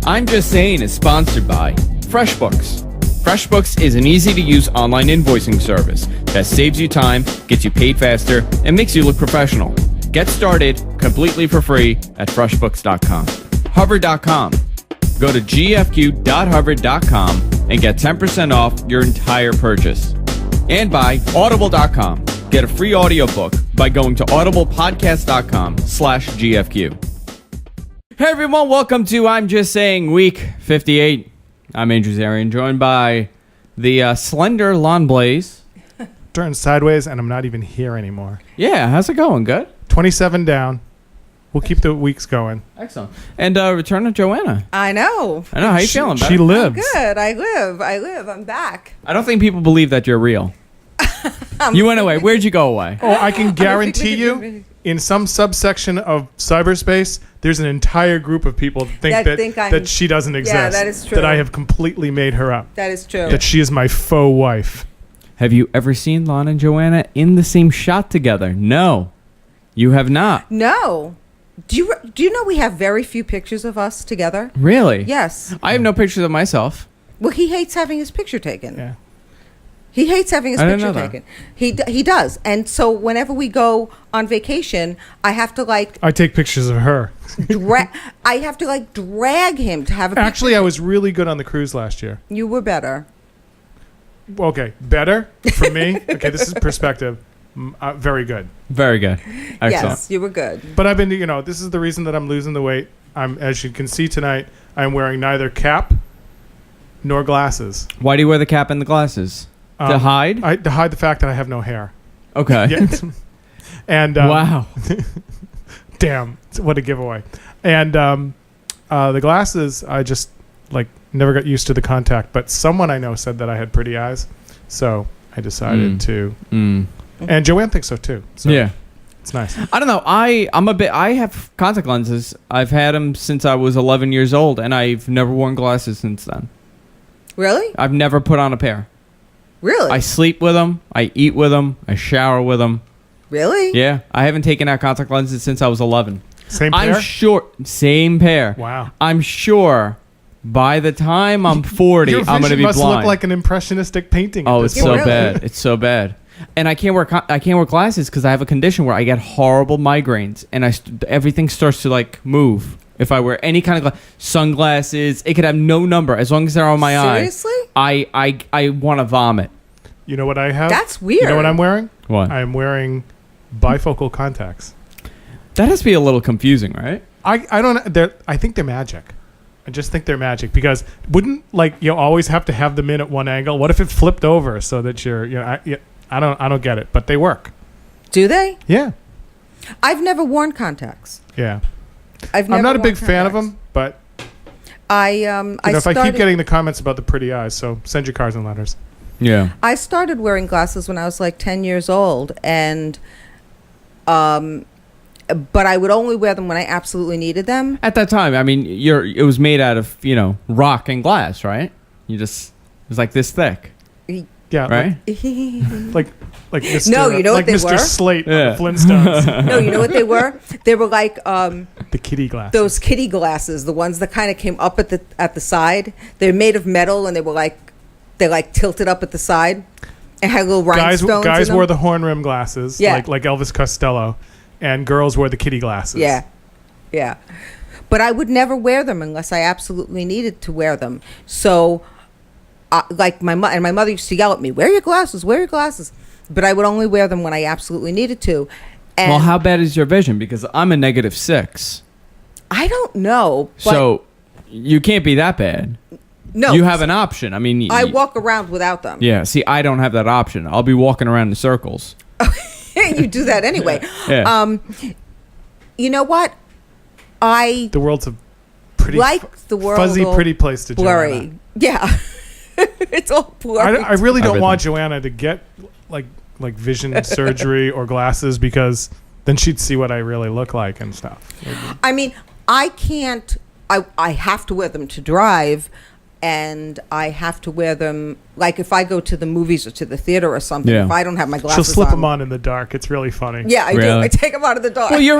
I'm Just Saying is sponsored by FreshBooks. FreshBooks is an easy-to-use online invoicing service that saves you time, gets you paid faster, and makes you look professional. Get started completely for free at FreshBooks.com. Hover.com. Go to gfq.hover.com and get 10% off your entire purchase. And by Audible.com. Get a free audiobook by going to audiblepodcast.com/GFQ. Hey everyone, welcome to I'm Just Saying Week 58. I'm Andrew Zarian, joined by the slender Lon Blaze. Turned sideways and I'm not even here anymore. Yeah, how's it going? Good? 27 down. We'll keep the weeks going. Excellent. And return to Joanna. I know. How you feeling? She lives. I'm good. I live. I'm back. I don't think people believe that you're real. You went away. Where'd you go away? Oh, I can guarantee you, in some subsection of cyberspace, there's an entire group of people that think that she doesn't exist. Yeah, that is true. That I have completely made her up. That is true. That she is my faux wife. Have you ever seen Lon and Joanna in the same shot together? No, you have not. No. Do you know we have very few pictures of us together? Really? Yes. I have no pictures of myself. Well, he hates having his picture taken. Yeah. He hates having his I didn't picture know that. taken. He does. And so whenever we go on vacation, I have to I take pictures of her. I have to drag him to have a picture. Actually, I was really good on the cruise last year. You were better. Okay, better for me. Okay, this is perspective. Very good. Very good. Excellent. Yes, you were good. But I've been, this is the reason that I'm losing the weight. As you can see tonight, I'm wearing neither cap nor glasses. Why do you wear the cap and the glasses? To hide? To hide the fact that I have no hair. Okay. Yeah. And wow. Damn, what a giveaway. And the glasses, I just never got used to the contact. But someone I know said that I had pretty eyes, so I decided to. And Joanne thinks so too. So yeah. It's nice. I don't know. I have contact lenses. I've had them since I was 11 years old, and I've never worn glasses since then. Really? I've never put on a pair. Really? I sleep with them. I eat with them. I shower with them. Really? Yeah. I haven't taken out contact lenses since I was 11. Same pair? I'm sure. Same pair. Wow. I'm sure by the time I'm 40, Your I'm going to be must blind. look like an impressionistic painting. Oh, at it's this so point. bad. It's so bad. And I can't wear glasses because I have a condition where I get horrible migraines, and everything starts to move. If I wear any kind of sunglasses, it could have no number as long as they're on my Seriously? eye. I want to vomit. You know what I have? That's weird. You know what I'm wearing? What? I'm wearing bifocal contacts. That has to be a little confusing, right? I don't. I think they're magic. I just think they're magic because wouldn't you always have to have them in at one angle? What if it flipped over so that I don't get it, but they work. Do they? Yeah. I've never worn contacts. Yeah. I'm not a big fan of them, but if I keep getting the comments about the pretty eyes, so send your cards and letters. Yeah. I started wearing glasses when I was 10 years old, and but I would only wear them when I absolutely needed them. At that time, I mean, it was made out of rock and glass, right? It was like this thick. Yeah, right. Like Mr. No, you know what they Mr. were? Slate on the Flintstones. No, you know what they were? They were the kitty glasses. those kitty glasses, the ones that kind of came up at the side. They're made of metal, and they were they tilted up at the side and had little rhinestones. Guys in them. wore the horn rim glasses, Yeah. like Elvis Costello, and girls wore the kitty glasses. Yeah, yeah. But I would never wear them unless I absolutely needed to wear them. So. My mother used to yell at me, wear your glasses, but I would only wear them when I absolutely needed to. And Well, how bad is your vision? Because I'm a -6. I don't know. But So you can't be that bad. no, You have an option. I mean, I walk around without them. Yeah. See, I don't have that option. I'll be walking around in circles. You do that anyway. Yeah. You know what? The world's a pretty the world fuzzy, pretty place to blurry. Joanna. Yeah, it's all blurry. I really don't Everything. want Joanna to get vision surgery or glasses because then she'd see what I really look like and stuff. I mean, I can't. I have to wear them to drive. and I have to wear them. Like if I go to the movies or to the theater or something, Yeah. if I don't have my glasses She'll slip them on in the dark. It's really funny. Yeah, I do. Really? I take them out of the dark. Well, you're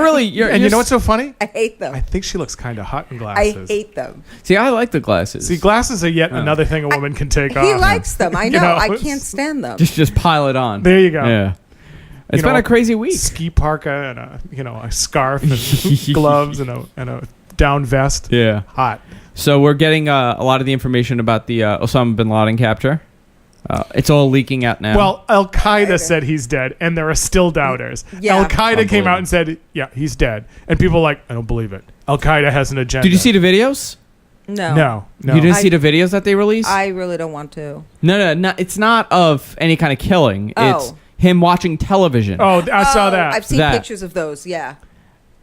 And you know what's so funny? I hate them. I think she looks kind of hot in I glasses. hate them. See, I like the glasses. See, glasses are yet another thing a woman can take off. He likes them. I You know. know, I it's- can't stand them. just pile it on. There you go. Yeah. It's You know, been a crazy week. Ski parka and a scarf and gloves and a down vest. Yeah. Hot. So we're getting a lot of the information about the Osama bin Laden capture. It's all leaking out now. Well, Al Qaeda said he's dead, and there are still doubters. Yeah. Al Qaeda came Unbelievable. out and said, "Yeah, he's dead," and people are like, "I don't believe it." Al Qaeda has an agenda. did you see the videos? No. No. You didn't I- see the videos that they released? I really don't want to. No. It's not of any kind of killing. Oh. It's him watching television. Oh, I saw that. I've seen That. pictures of those. Yeah.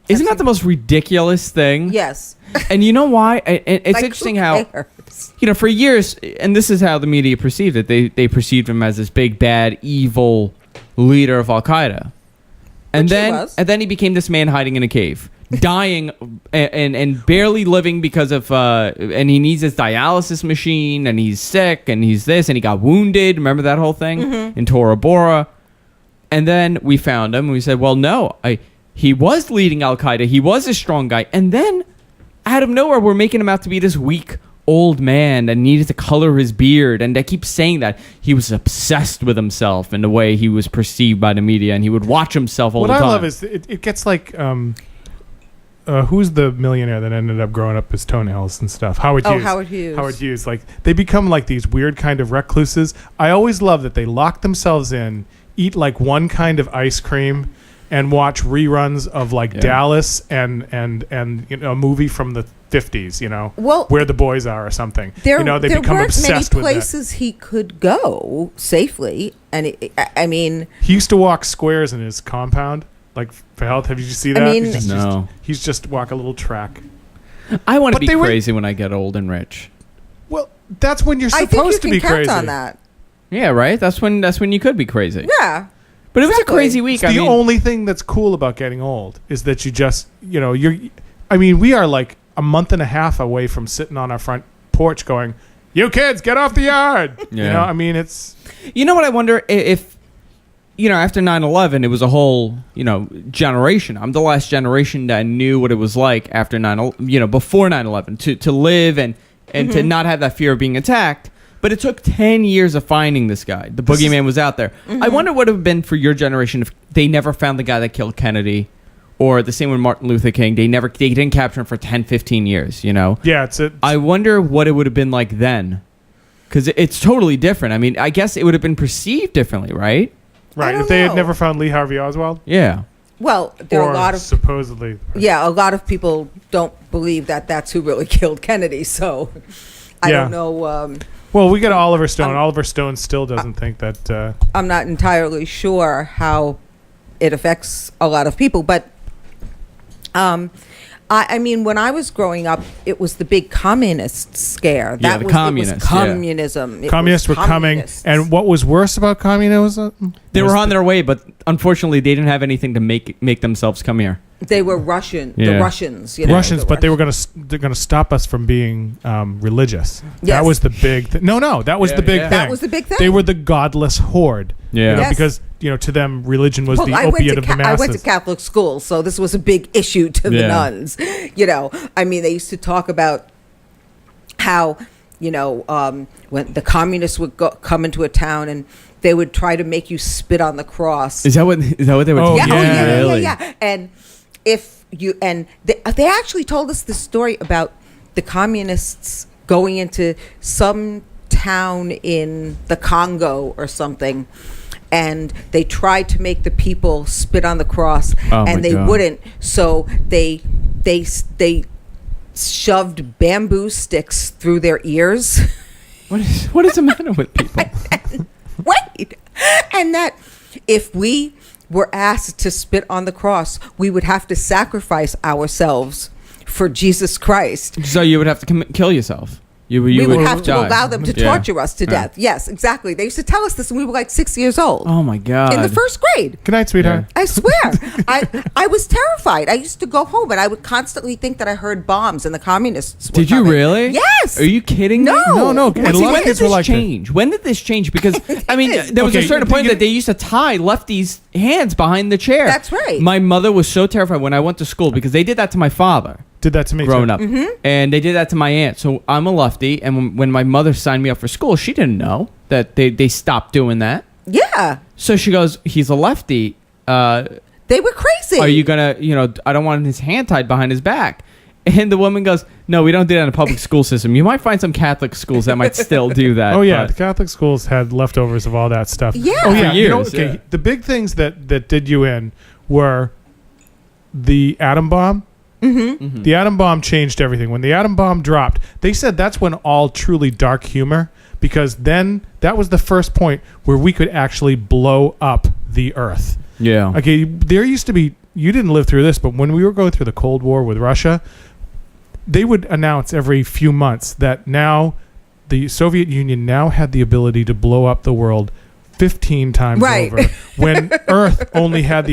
Isn't that the most ridiculous thing? Yes. And you know why? It's Like, interesting who how, cares? for years, and this is how the media perceived it, they perceived him as this big, bad, evil leader of Al Qaeda. And Which he was. then he became this man hiding in a cave, dying and barely living because of, and he needs his dialysis machine, and he's sick, and he's this, and he got wounded. Remember that whole thing in Tora Bora? And then we found him, and we said, well, no, he was leading Al Qaeda. He was a strong guy. And then, out of nowhere, we're making him out to be this weak old man that needed to color his beard. And they keep saying that he was obsessed with himself and the way he was perceived by the media, and he would watch himself all what the time. I love is it gets like who's the millionaire that ended up growing up his toenails and stuff? Howard Oh, Hughes. Howard Hughes. Howard Hughes. Like they become like these weird kind of recluses. I always love that they lock themselves in, eat like one kind of ice cream, and watch reruns of like Dallas and a movie from the 50s, Well, Where the Boys Are or something. There, They there become weren't obsessed many with that. places he could go safely, and I mean, He used to walk squares in his compound, like for health. Have you see that? mean- No. He's just walk a little track. I want to But be they were- crazy when I get old and rich. Well, that's when you're I supposed think you to can be count crazy. on that. Yeah, right? That's when you could be crazy. Yeah, But it was a Exactly. crazy week. The only thing that's cool about getting old is that you just, we are like a month and a half away from sitting on our front porch going, "You kids, get off the yard." Yeah. It's You know what I wonder if, after 9/11, it was a whole, generation. I'm the last generation that knew what it was like after before 9/11 to live and to not have that fear of being attacked. But it took 10 years of finding this guy. The boogeyman was out there. I wonder what it would have been for your generation if they never found the guy that killed Kennedy, or the same with Martin Luther King. They didn't capture him for 10, 15 years, yeah, I wonder what it would have been like then. Because it's totally different. I mean, I guess it would have been perceived differently, right? right. don't If they had know. never found Lee Harvey Oswald, Yeah. well, there or are a lot of supposedly, a lot of people don't believe that that's who really killed Kennedy. So I Yeah. don't know. Well, we got Oliver Stone. Oliver Stone still doesn't think that. I'm not entirely sure how it affects a lot of people, but I mean, when I was growing up, it was the big communist scare. Yeah, the communists, It was communism. It Communists were was coming, communists. and what was worse about communism? They was were on their way, but unfortunately, they didn't have anything to make themselves come here. They were Russian. Yeah. The Russians. Russians, the but they're going to stop us from being religious. Yes. That was the big thing. No, that was Yeah, the big yeah. thing. That was the big thing. They were the godless horde. Yeah. Yes. Because to them, religion was the I went opiate to of the I masses. went to Catholic school, so this was a big issue to the Yeah. nuns. I mean, they used to talk about how, when the communists would come into a town and they would try to make you spit on the cross. Is that what they were Oh, teaching? yeah. Really? Yeah. And if you they actually told us the story about the communists going into some town in the Congo or something, and they tried to make the people spit on the cross, Oh, my and they God. wouldn't. So they shoved bamboo sticks through their ears. What is the matter with people? Wait, and that if we were asked to spit on the cross, we would have to sacrifice ourselves for Jesus Christ. So you would have to kill yourself. We would have to die. allow them to Yeah. torture us to death. Yes, exactly. They used to tell us this when we were like 6 years old. Oh my God. In the first grade. Good night, sweetheart. I swear. I was terrified. I used to go home and I would constantly think that I heard bombs and the communists were Did you coming. really? Yes. Are you kidding me? No. No. When And a lot of did kids this were like that. change? When did this change? Because I mean, did. there was a Okay, certain you point get- that they used to tie lefties' hands behind the chair. That's right. My mother was so terrified when I went to school because they did that to my father Did that to me growing too. up, Mm-hmm. and they did that to my aunt. So I'm a lefty, and when my mother signed me up for school, she didn't know that they stopped doing that. Yeah. So she goes, "He's a lefty. They were crazy. Are you gonna, I don't want his hand tied behind his back." And the woman goes, "No, we don't do that in a public school system. You might find some Catholic schools that might still do that." Oh yeah, but- the Catholic schools had leftovers of all that stuff. Yeah. Oh yeah. For You know, years, okay. yeah. The big things that did you in were the atom bomb. Mhm. The atom bomb changed everything. When the atom bomb dropped, they said that's when all truly dark humor, because then that was the first point where we could actually blow up the Earth. Yeah. Okay, there used to be, you didn't live through this, but when we were going through the Cold War with Russia, they would announce every few months that now the Soviet Union now had the ability to blow up the world 15 times Right. over, when Earth only had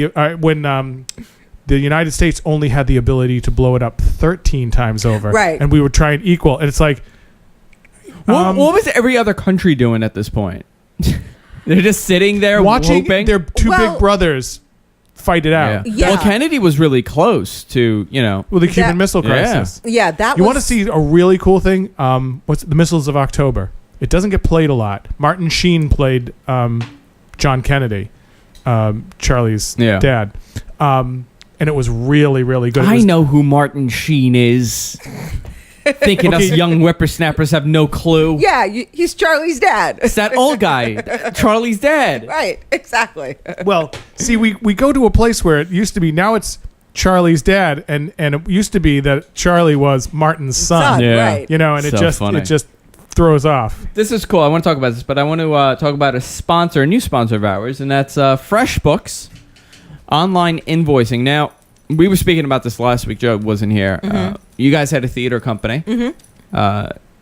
the United States only had the ability to blow it up 13 times over. Right. And we would try and equal. And it's like, What was every other country doing at this point? They're just sitting there watching hoping. their two Well- big brothers fight it out. Yeah. Well, Kennedy was really close to, With the Cuban That- Missile Crisis. Yeah, that You was. want to see a really cool thing? What's the Missiles of October? It doesn't get played a lot. Martin Sheen played John Kennedy, Charlie's Yeah. dad, and it was really, really good. It I was- know who Martin Sheen is. Thinking us Okay. young whippersnappers have no clue. Yeah, he's Charlie's dad. It's that old guy, Charlie's dad. Right, exactly. Well, see, we go to a place where it used to be. Now it's Charlie's dad, and it used to be that Charlie was Martin's son. Yeah. Right. You know, and So funny. it just throws off. This is cool. I want to talk about this, but I want to talk about a new sponsor of ours, and that's FreshBooks online invoicing. Now, we were speaking about this last week. Joe wasn't here. You guys had a theater company,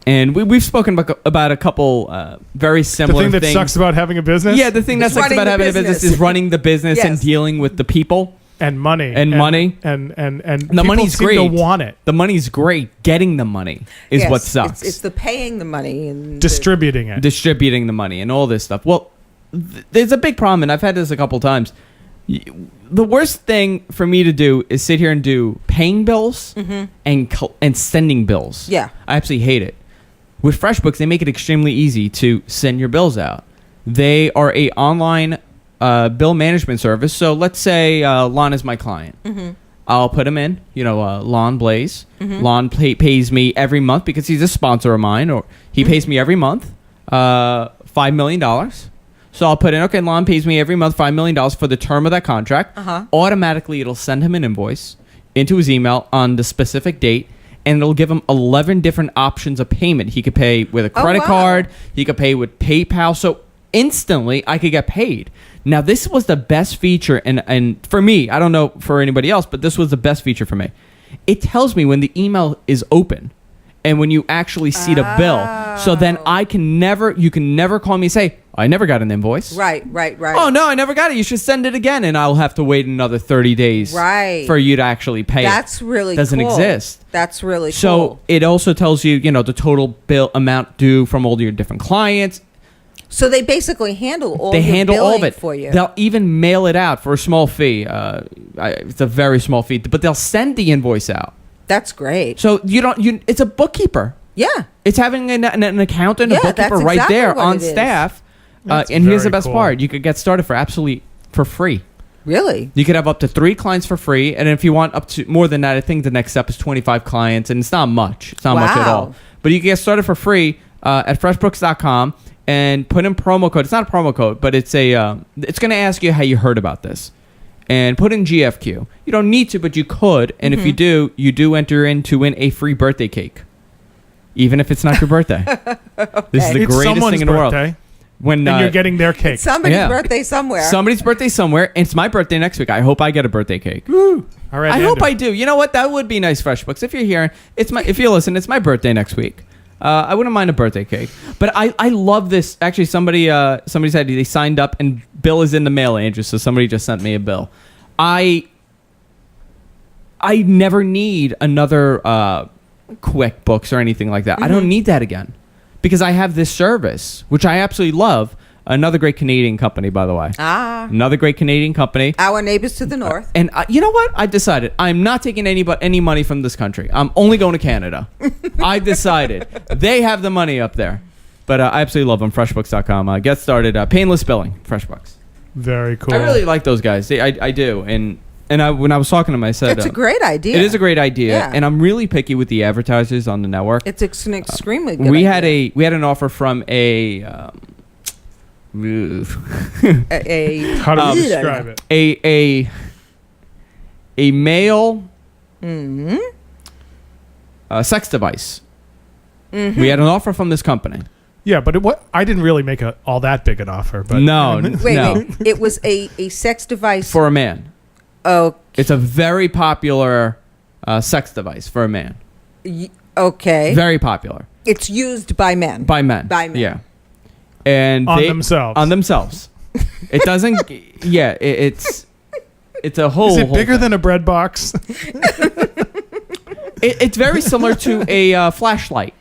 and we've spoken about a couple very The similar thing that things. sucks about having a business, Yeah, the thing that It's sucks running about the having a business business. is running the business and Yes. dealing with the people. and money, And money. and The people money's seem great. to want it. The money's great. Getting the money is Yes, what sucks. It's the paying the money and Distributing it. Distributing the money and all this stuff. Well, there's a big problem, and I've had this a couple times. The worst thing for me to do is sit here and do paying bills and sending bills. Yeah. I absolutely hate it. With FreshBooks, they make it extremely easy to send your bills out. They are a online bill management service. So let's say Lon is my client. I'll put him in, Lon Blaze. Lon pays me every month because he's a sponsor of mine, or he pays me every month $5 million. So I'll put in, okay, Lon pays me every month $5 million for the term of that contract. Automatically, it'll send him an invoice into his email on the specific date, and it'll give him 11 different options of payment. He could pay with a credit wow. card. He could pay with PayPal. So instantly, I could get paid. Now, this was the best feature, and for me, I don't know for anybody else, but this was the best feature for me. It tells me when the email is open and when you actually see the bill. So then you can never call me and say, I never got an invoice. Right. Oh, no, I never got it. You should send it again, and I'll have to wait another 30 days Right. for you to actually pay That's it. really Doesn't cool. exist. That's really So cool. it also tells you, the total bill amount due from all your different clients. So they basically handle all They your handle all of billing it for you. They'll even mail it out for a small fee. It's a very small fee, but they'll send the invoice out. That's great. So it's a bookkeeper. Yeah. It's having an accountant, Yeah, a bookkeeper that's right exactly there what on it is. staff. That's And here's the very best cool. part: you could get started for free. Really? You could have up to 3 clients for free, and if you want up to more than that, I think the next step is 25 clients, and it's not much. It's not much at Wow. all. But you can get started for free at freshbooks.com and put in promo code. It's not a promo code, but it's it's going to ask you how you heard about this, and put in GFQ. You don't need to, but you could, and if you do enter in to win a free birthday cake, even if it's not your birthday. This is the It's greatest someone's thing in the world. birthday, When and you're getting their cake. It's somebody's Yeah. birthday somewhere. somebody's birthday somewhere, and it's my birthday next week. I hope I get a birthday cake. All right, I hope Andrew. I do. You know what? That would be nice, FreshBooks. If you're here, if you listen, it's my birthday next week. I wouldn't mind a birthday cake. But I love this. Actually, somebody said they signed up and bill is in the mail, Andrew. So somebody just sent me a bill. I never need another QuickBooks or anything like that. I don't need that again because I have this service, which I absolutely love. Another great Canadian company, by the way. Another great Canadian company. Our neighbors to the north. And you know what? I decided I'm not taking any money from this country. I'm only going to Canada. I decided. They have the money up there. But I absolutely love them. FreshBooks.com. Get started. Painless billing. FreshBooks. Very cool. I really like those guys. I do. And when I was talking to them, I said... It's a great idea. It is a great idea. Yeah. And I'm really picky with the advertisers on the network. It's an extremely good idea. We had an offer from a... How do you describe it? A male sex device. Mm-hmm. We had an offer from this company. Yeah, but I didn't really make all that big an offer. But no. Wait. It was a sex device for a man. Oh, it's a very popular sex device for a man. Okay. Very popular. It's used by men. By men. Yeah. And on themselves. It doesn't. Yeah, it's a whole. Is it bigger than a bread box? It's very similar to a flashlight.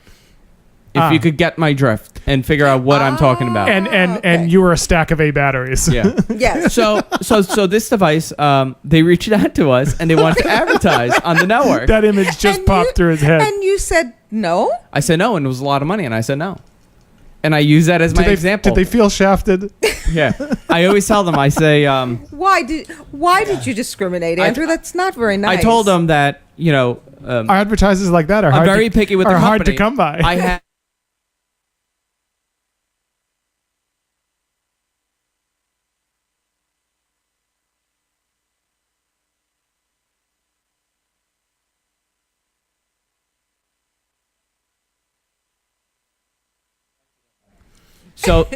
If you could get my drift and figure out what I'm talking about. And you were a stack of A batteries. Yeah. Yes. So this device, they reached out to us and they wanted to advertise on the network. That image just popped through his head. And you said no? I said no, and it was a lot of money, and I said no. And I use that as my example. Did they feel shafted? Yeah. I always tell them, I say... Why did you discriminate, Andrew? That's not very nice. I told them that, advertisers like that are very picky with the company. Hard to come by. I had... So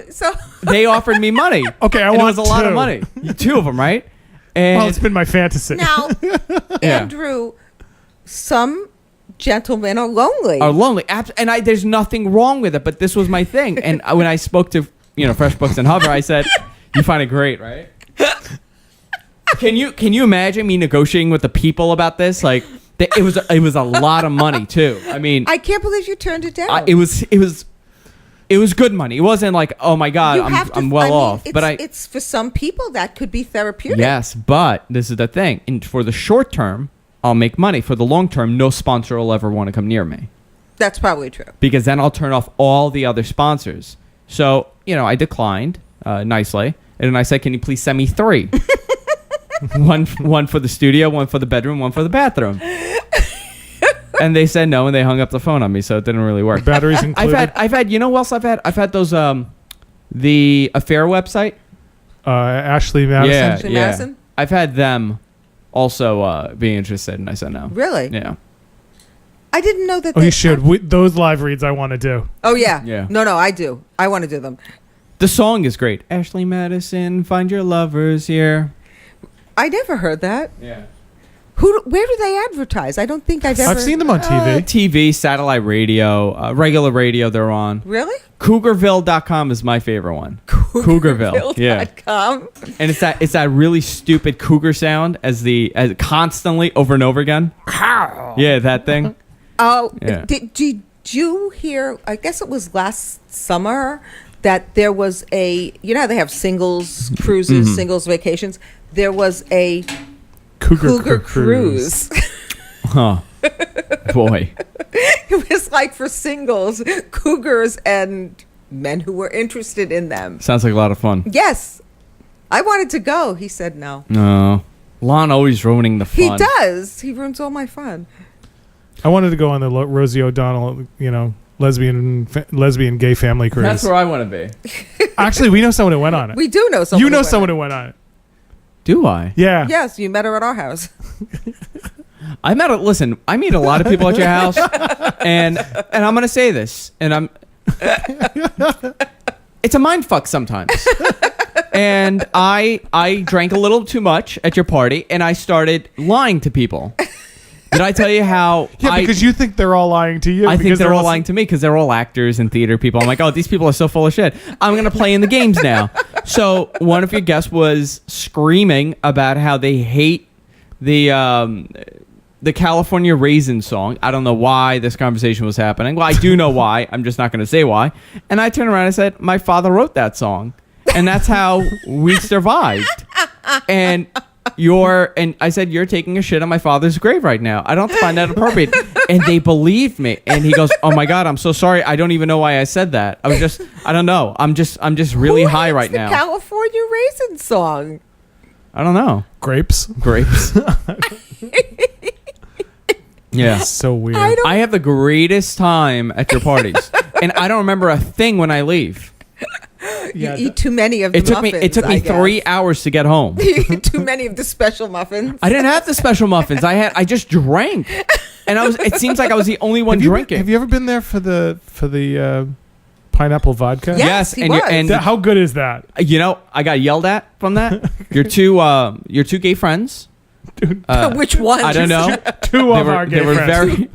they offered me money. Okay, it was a lot of money. 2 of them, right? And well, it's been my fantasy. Now, Andrew, some gentlemen are lonely. And there's nothing wrong with it, but this was my thing. And when I spoke to FreshBooks and Hover, I said, "You find it great, right?" Can you imagine me negotiating with the people about this? Like, it was a lot of money too. I mean, I can't believe you turned it down. It was good money. It wasn't like, oh my God, I'm well off. But it's for some people that could be therapeutic. Yes, but this is the thing. And for the short term, I'll make money. For the long term, no sponsor will ever want to come near me. That's probably true. Because then I'll turn off all the other sponsors. So, I declined nicely. And then I said, can you please send me 3? one for the studio, 1 for the bedroom, 1 for the bathroom. And they said no, and they hung up the phone on me, so it didn't really work. Batteries included. I've had. You know what else I've had? I've had those the Affair website. Ashley Madison. Madison? I've had them also being interested, and I said no. Really? Yeah. I didn't know that. Oh, you should. Those live reads I want to do. Oh yeah. Yeah. No, I do. I want to do them. The song is great. Ashley Madison, find your lovers here. I never heard that. Yeah. Where do they advertise? I don't think I've ever... I've seen them on TV. TV, satellite radio, regular radio they're on. Really? Cougarville.com is my favorite one. Cougarville. Yeah. And it's that really stupid cougar sound as constantly over and over again. Yeah, that thing. Oh, yeah. Did you hear, I guess it was last summer, that there was how they have singles cruises, singles vacations. There was a... Cougar cruise. Huh. Boy. It was like for singles, cougars, and men who were interested in them. Sounds like a lot of fun. Yes. I wanted to go. He said no. No. Lon always ruining the fun. He does. He ruins all my fun. I wanted to go on the Rosie O'Donnell, lesbian gay family cruise. That's where I want to be. Actually, we know someone who went on it. We do know someone. You know someone who went on it. Do I? Yeah. Yes, you met her at our house. I meet a lot of people at your house, and I'm gonna say this, and it's a mind fuck sometimes. And I drank a little too much at your party, and I started lying to people. Did I tell you how? Yeah, because you think they're all lying to you. I think they're all lying to me because they're all actors and theater people. I'm like, oh, these people are so full of shit. I'm going to play in the games now. So one of your guests was screaming about how they hate the California Raisin song. I don't know why this conversation was happening. Well, I do know why. I'm just not going to say why. And I turned around and said, my father wrote that song. And that's how we survived. And I said, you're taking a shit on my father's grave right now. I don't find that appropriate. And they believed me. And he goes, oh my God, I'm so sorry. I don't even know why I said that. I don't know. I'm just really high right now. The California Raisin song. I don't know. Grapes. Yeah. So weird. I have the greatest time at your parties. And I don't remember a thing when I leave. You eat too many of the muffins. It took me 3 hours to get home. You eat too many of the special muffins. I didn't have the special muffins. I just drank. And it seems like I was the only one drinking. Have you ever been there for the pineapple vodka? Yes, he was. And how good is that? I got yelled at from that. Your two gay friends. Dude, which one? I don't know. Two of our gay friends.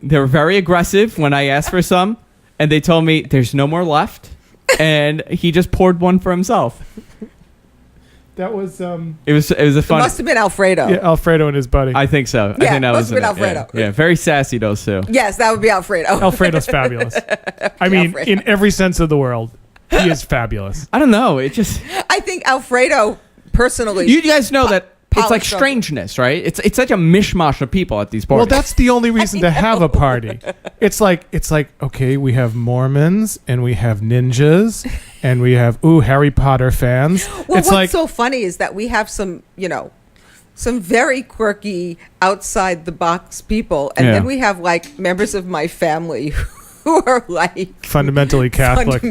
They were very aggressive when I asked for some, and they told me there's no more left, and he just poured one for himself. That was It was a fun. It must have been Alfredo. Yeah, Alfredo and his buddy. I think so. Yeah, I think that must was have been Alfredo. Yeah, very sassy those two. Yes, that would be Alfredo. Alfredo's fabulous. I mean, Alfredo. in every sense of the world, he is fabulous. I don't know. It just I think Alfredo personally. you guys know that. It's like polished up. strangeness, right? It's such a mishmash of people at these parties. Well, that's the only reason to have a party. It's like okay, we have Mormons and we have ninjas and we have Harry Potter fans. Well, it's what's so funny is that we have some very quirky outside the box people, and then we have like members of my family who are like fundamentally Catholic.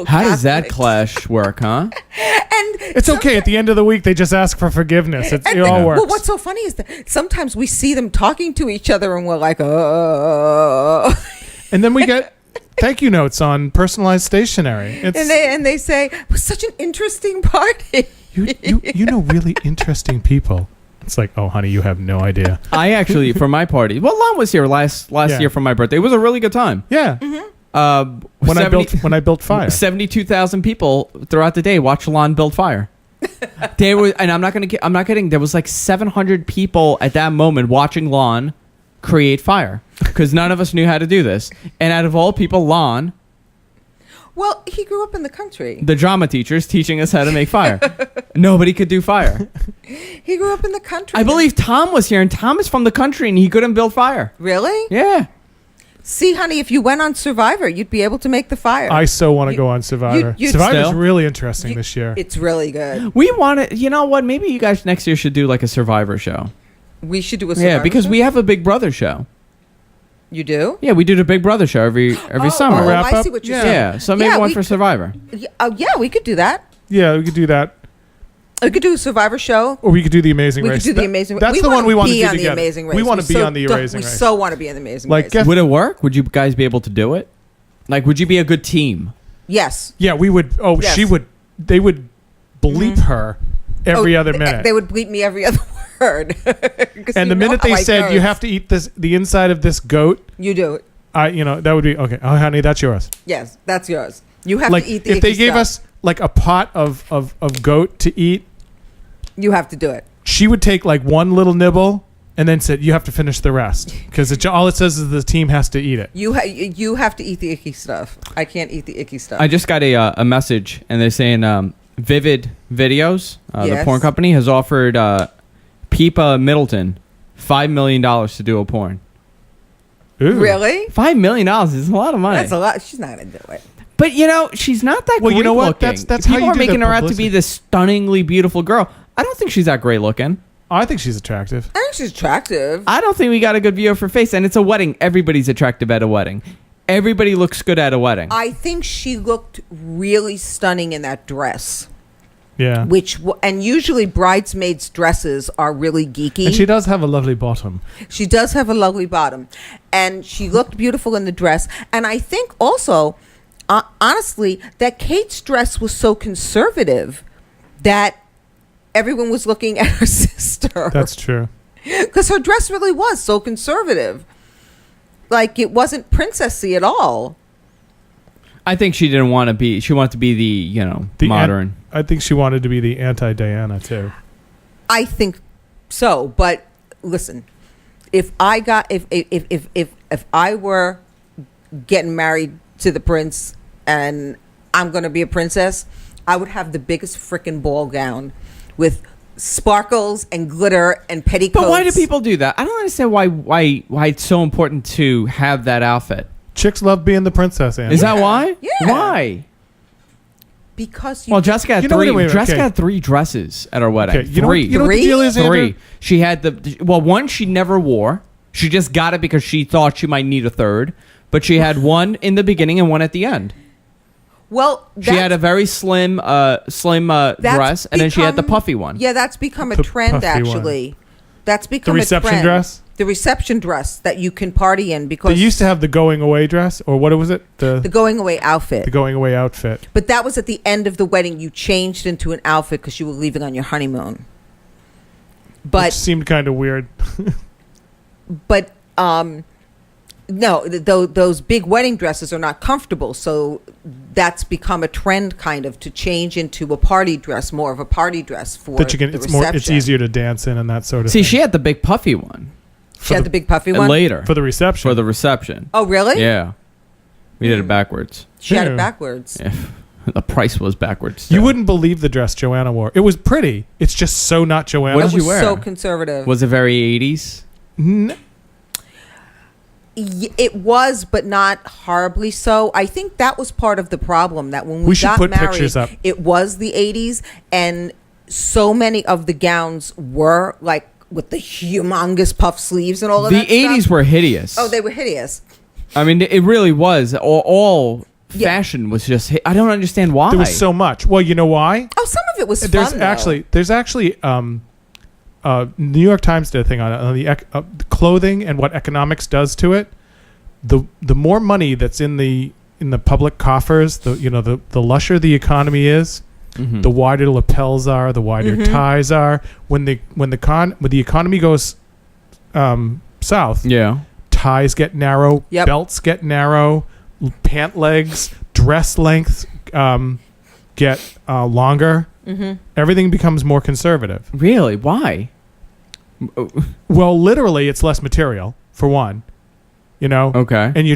How does that clash work, huh? And it's okay. At the end of the week, they just ask for forgiveness. It all works. Well, what's so funny is that sometimes we see them talking to each other, and we're like, oh. And then we get thank you notes on personalized stationery. And they say, it was such an interesting party. You know really interesting people. It's like, oh, honey, you have no idea. I actually, for my party, Lon was here last year for my birthday. It was a really good time. Yeah. Mm-hmm. When I built fire, 72,000 people throughout the day watched Lon build fire. And I'm not kidding. There was like 700 people at that moment watching Lon create fire because none of us knew how to do this. And out of all people, Lon. Well, he grew up in the country. The drama teacher's teaching us how to make fire. Nobody could do fire. He grew up in the country. I believe Tom was here, and Tom is from the country, and he couldn't build fire. Really? Yeah. See, honey, if you went on Survivor, you'd be able to make the fire. I so want to go on Survivor. Survivor's really interesting this year. It's really good. We want to, you know what? Maybe you guys next year should do like a Survivor show. We should do a Survivor show? Yeah, because we have a Big Brother show. You do? Yeah, we do the Big Brother show every summer. Oh, I see what you're saying. Yeah, so maybe one for Survivor. Yeah, we could do that. Yeah, we could do that. We could do a Survivor show. Or we could do the Amazing Race. We could do the Amazing Race. That's the one we want to do together. We want to be on the Amazing Race. We so want to be on the Amazing Race. Would it work? Would you guys be able to do it? Like, would you be a good team? Yes. Yeah, we would. Oh, yes. She would. They would bleep her every other minute. They would bleep me every other word. And the minute they said you have to eat the inside of this goat, you do it. That would be okay. Oh, honey, that's yours. Yes, that's yours. You have to eat the if they gave us like a pot of goat to eat, you have to do it. She would take like one little nibble and then said, "You have to finish the rest," because all it says is the team has to eat it. You have to eat the icky stuff. I can't eat the icky stuff. I just got a message, and they're saying Vivid Videos, the porn company, has offered Peepa Middleton $5 million to do a porn. Ooh. Really? $5 million is a lot of money. That's a lot. She's not gonna do it. But she's not that. Well, great you know what? Looking. That's people how you are do making the her out to be this stunningly beautiful girl. I don't think she's that great looking. I think she's attractive. I think she's attractive. I don't think we got a good view of her face, and it's a wedding. Everybody's attractive at a wedding. Everybody looks good at a wedding. I think she looked really stunning in that dress. Yeah. And usually bridesmaids' dresses are really geeky. And she does have a lovely bottom. She does have a lovely bottom. And she looked beautiful in the dress. And I think also, honestly, that Kate's dress was so conservative that everyone was looking at her sister. That's true. Because her dress really was so conservative. Like, it wasn't princessy at all. I think she didn't want to be. She wanted to be the modern. I think she wanted to be the anti-Diana too. I think so, but listen, if I were getting married to the prince and I'm going to be a princess, I would have the biggest frickin' ball gown with sparkles and glitter and petticoats. But why do people do that? I don't understand why it's so important to have that outfit. Chicks love being the princess, Anne. Is that why? Yeah. Why? Because Jessica had Jessica had 3 dresses at our wedding. Okay, you know what the deal is, Andrew? 3. She had one she never wore. She just got it because she thought she might need a third. But she had one in the beginning and one at the end. Well, she had a very slim dress, and then she had the puffy one. Yeah, that's become a trend, actually. That's become the reception a trend. Dress? The reception dress that you can party in, because they used to have the going away dress, or what was it? The going away outfit. The going away outfit. But that was at the end of the wedding. You changed into an outfit because you were leaving on your honeymoon. But which seemed kind of weird. But no, those big wedding dresses are not comfortable, so that's become a trend, kind of, to change into a party dress, more of a party dress for the reception. It's easier to dance in and that sort of thing. See, she had the big puffy one. She had the big puffy one? Later. For the reception. Oh, really? Yeah. We did it backwards. She had it backwards. Yeah. The price was backwards. You wouldn't believe the dress Joanna wore. It was pretty. It's just so not Joanna. What did you wear? So conservative. Was it very 80s? It was, but not horribly so. I think that was part of the problem, that when we got put married, pictures up. It was the 80s, and so many of the gowns were like with the humongous puff sleeves and all of that. The 80s were hideous. Oh, they were hideous. I mean, it really was. All fashion was just. I don't understand why. There was so much. Well, you know why? Oh, some of it was There's fun. There's actually New York Times did a thing on the clothing and what economics does to it. The more money that's in the public coffers, the lusher the economy is, the wider lapels are, the wider ties are. When the economy goes south, ties get narrow, belts get narrow, pant legs, dress lengths get longer. Everything becomes more conservative. Really? Why? Well, literally, it's less material, for one. Okay. And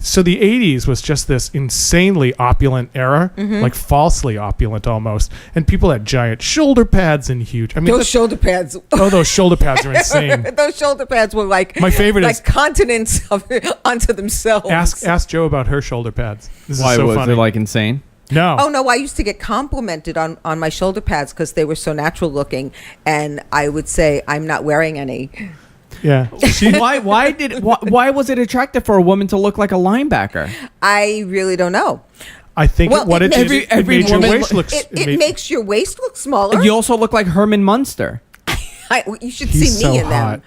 so the 80s was just this insanely opulent era, like falsely opulent almost. And people had giant shoulder pads and huge. Those shoulder pads. Oh, those shoulder pads are insane. Those shoulder pads were like my favorite, like continents unto themselves. Ask Jo about her shoulder pads. This Why is so was funny. it like insane? No. Oh, no, I used to get complimented on my shoulder pads because they were so natural looking, and I would say, I'm not wearing any. Yeah. Why was it attractive for a woman to look like a linebacker? I really don't know. I think it made your waist look. It makes your waist look smaller. You also look like Herman Munster. You should see me in them.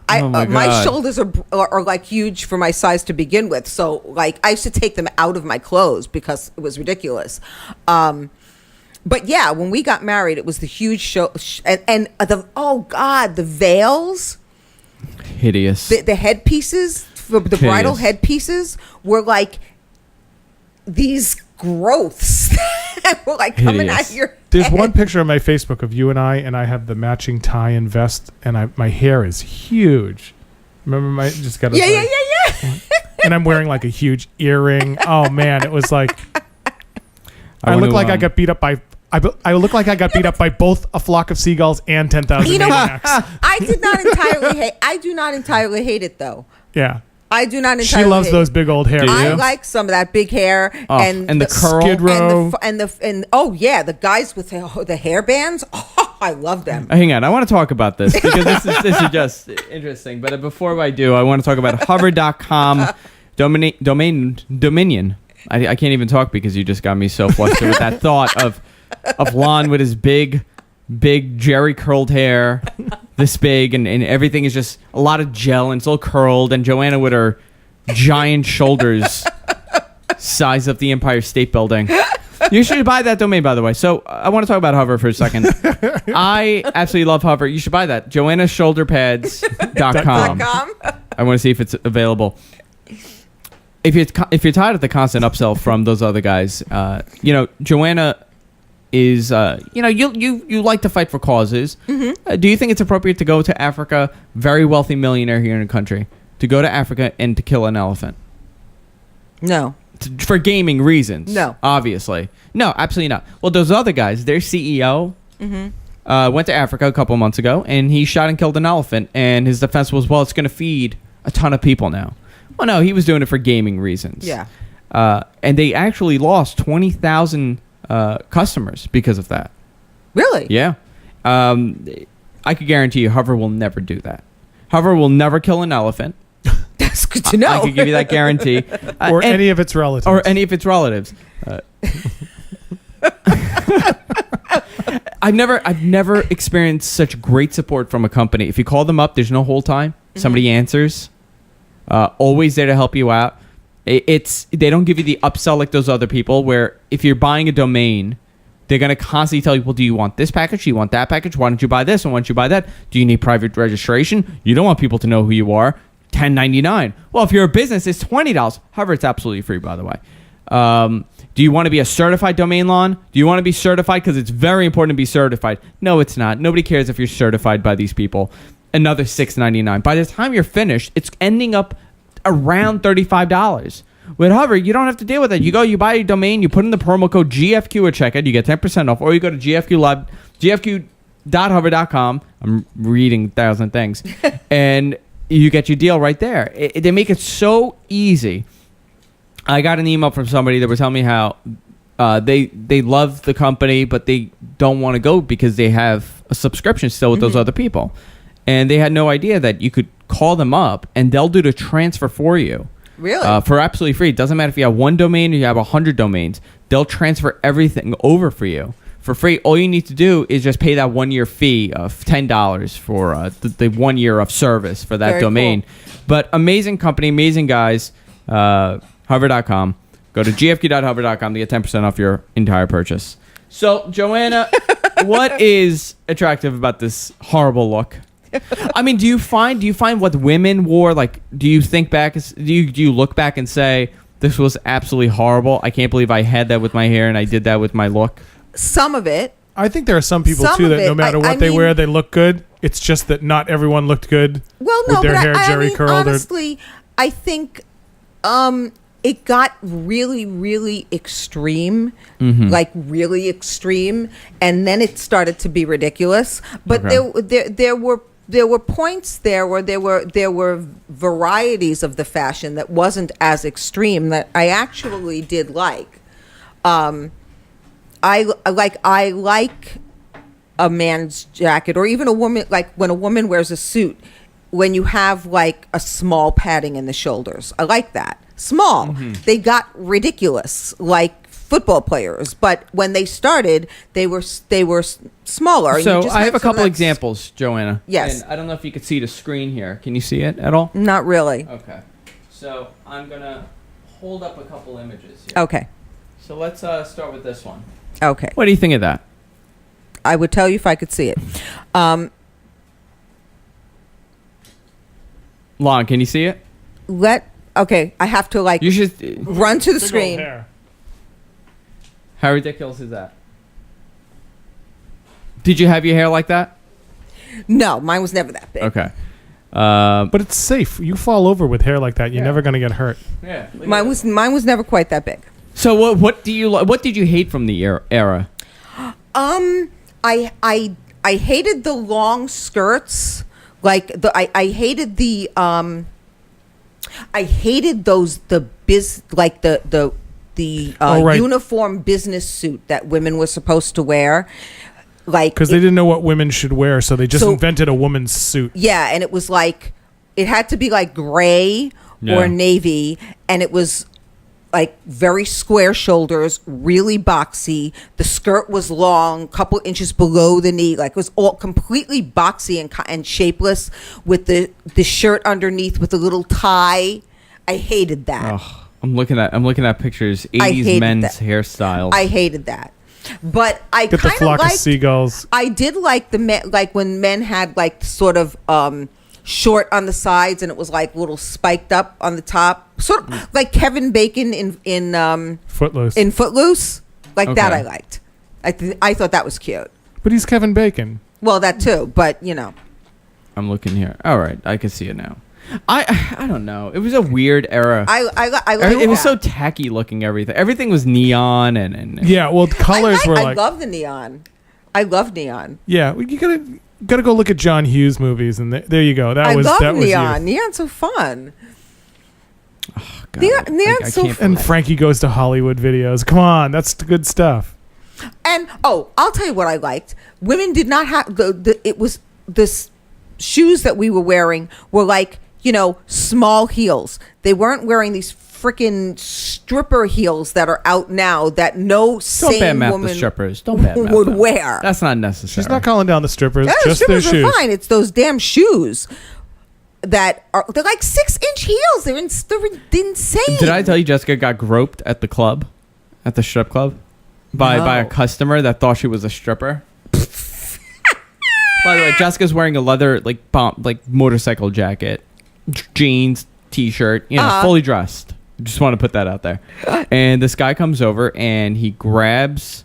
My shoulders are like huge for my size to begin with, so like I used to take them out of my clothes because it was ridiculous. But yeah, when we got married, it was the huge show, and the veils, hideous. The headpieces, the bridal headpieces were like these growths that were like coming out of your head. There's one picture on my Facebook of you and I have the matching tie and vest, and my hair is huge. Remember yeah. And I'm wearing like a huge earring. Oh man, it was like I look like I got beat up by. I look like I got beat up by both A Flock of Seagulls and 10,000 Maniacs. I do not entirely hate it though. Yeah. I do not entirely. She loves those big old hair. I like some of that big hair and the curl, Skid Row, and oh yeah, the guys with the hair bands. Oh, I love them. Hang on, I want to talk about this because this is just interesting. But before I do, I want to talk about hover.com dominion. I can't even talk because you just got me so flustered with that thought of Lon with his big Jerry curled hair, this big, and everything is just a lot of gel and it's all curled, and Joanna with her giant shoulders size of the Empire State Building. You should buy that domain, by the way. So I want to talk about Hover for a second. I absolutely love Hover. You should buy that. JoannaShoulderPads.com. I want to see if it's available. If you're tired of the constant upsell from those other guys, Joanna is, you like to fight for causes. Mm-hmm. Do you think it's appropriate to go to Africa, very wealthy millionaire here in the country, to go to Africa and to kill an elephant? No. For gaming reasons. No. Obviously. No, absolutely not. Well, those other guys, their CEO went to Africa a couple months ago, and he shot and killed an elephant, and his defense was, well, it's going to feed a ton of people now. Well, no, he was doing it for gaming reasons. Yeah. And they actually lost 20,000 customers because of that. Really? Yeah. I could guarantee you Hover will never do that. Hover will never kill an elephant. That's good to know. I could give you that guarantee. Or any of its relatives. Or any of its relatives. I've never experienced such great support from a company. If you call them up, there's no hold time. Somebody answers. Always there to help you out. They don't give you the upsell like those other people where if you're buying a domain, they're going to constantly tell you, well, do you want this package? Do you want that package? Why don't you buy this? And why don't you buy that? Do you need private registration? You don't want people to know who you are. $10.99. Well, if you're a business, it's $20. However, it's absolutely free, by the way. Do you want to be a certified domain, Lon? Do you want to be certified? Because it's very important to be certified. No, it's not. Nobody cares if you're certified by these people. Another $6.99. By the time you're finished, it's ending up around $35. With Hover, you don't have to deal with it. You go, you buy a domain, you put in the promo code GFQ at checkout, you get 10% off, or you go to GFQ.hover.com. I'm reading 1,000 things. And you get your deal right there. They make it so easy. I got an email from somebody that was telling me how they love the company, but they don't want to go because they have a subscription still with those other people. And they had no idea that you could call them up and they'll do the transfer for you. Really? For absolutely free. It doesn't matter if you have one domain or you have 100 domains. They'll transfer everything over for you. For free, all you need to do is just pay that 1 year fee of $10 for the 1 year of service for that domain. Cool. But amazing company, amazing guys. Hover.com. Go to gfq.hover.com to get 10% off your entire purchase. So, Joanna, what is attractive about this horrible look? I mean, do you find what women wore, like, do you think back, do you look back and say, this was absolutely horrible? I can't believe I had that with my hair and I did that with my look. Some of it. I think there are some people too that no matter what they wear, they look good. It's just that not everyone looked good. Well, no, with their hair jerry curled. Honestly, I think it got really, really extreme, like really extreme, and then it started to be ridiculous. But there were points there where there were varieties of the fashion that wasn't as extreme that I actually did like. I like a man's jacket, or even a woman, like when a woman wears a suit, when you have like a small padding in the shoulders. I like that. Small. They got ridiculous, like football players, but when they started, they were smaller. So I have a couple examples, Joanna. Yes. And I don't know if you could see the screen here. Can you see it at all? Not really. Okay. So I'm going to hold up a couple images here. Okay. So let's start with this one. Okay. What do you think of that? I would tell you if I could see it. Lon, can you see it? Okay, I have to you should run to the screen. How ridiculous is that? Did you have your hair like that? No, mine was never that big. Okay. But it's safe. You fall over with hair like that, you're never going to get hurt. Yeah. Mine was never quite that big. So what did you hate from the era? I hated the long skirts. Like I hated the I hated those uniform business suit that women were supposed to wear. Like, because they didn't know what women should wear, so they just invented a woman's suit. Yeah, and it was like, it had to be like gray or navy, and it was like very square shoulders, really boxy. The skirt was long, couple inches below the knee, like it was all completely boxy and shapeless, with the shirt underneath with a little tie. I hated that. I'm looking at pictures. 80s hated men's that. hairstyles. I hated that. But I Get the kind of flock of liked. seagulls. I did like the men, like when men had like sort of short on the sides and it was like little spiked up on the top, sort of like Kevin Bacon in Footloose. in Footloose, like that. Okay. I liked. I thought that was cute. But he's Kevin Bacon. Well, that too, but you know. I'm looking here. All right, I can see it now. I don't know. It was a weird era. I liked It was so that. tacky looking. Everything was neon and Yeah, well, the colors were I like. love the neon. I love neon. Yeah, well, you gotta go look at John Hughes movies, and there you go. I love that was neon. you. Neon's so fun. God, Neon's I so can't fun. And Frankie Goes to Hollywood videos. Come on, that's the good stuff. And I'll tell you what I liked. Women did not have the shoes that we were wearing were like, you know, small heels. They weren't wearing these freaking stripper heels that are out now that no Don't sane badmouth woman the strippers. Don't badmouth would them. wear. That's not necessary. She's not calling down the strippers, Yeah, just their strippers shoes. are fine. It's those damn shoes they're like 6-inch heels. They're insane. Did I tell you Jessica got groped at the club, at the strip club, by a No. customer that thought she was a stripper? By the way, Jessica's wearing a leather like motorcycle jacket, jeans, t-shirt, fully dressed. Just want to put that out there. And this guy comes over and he grabs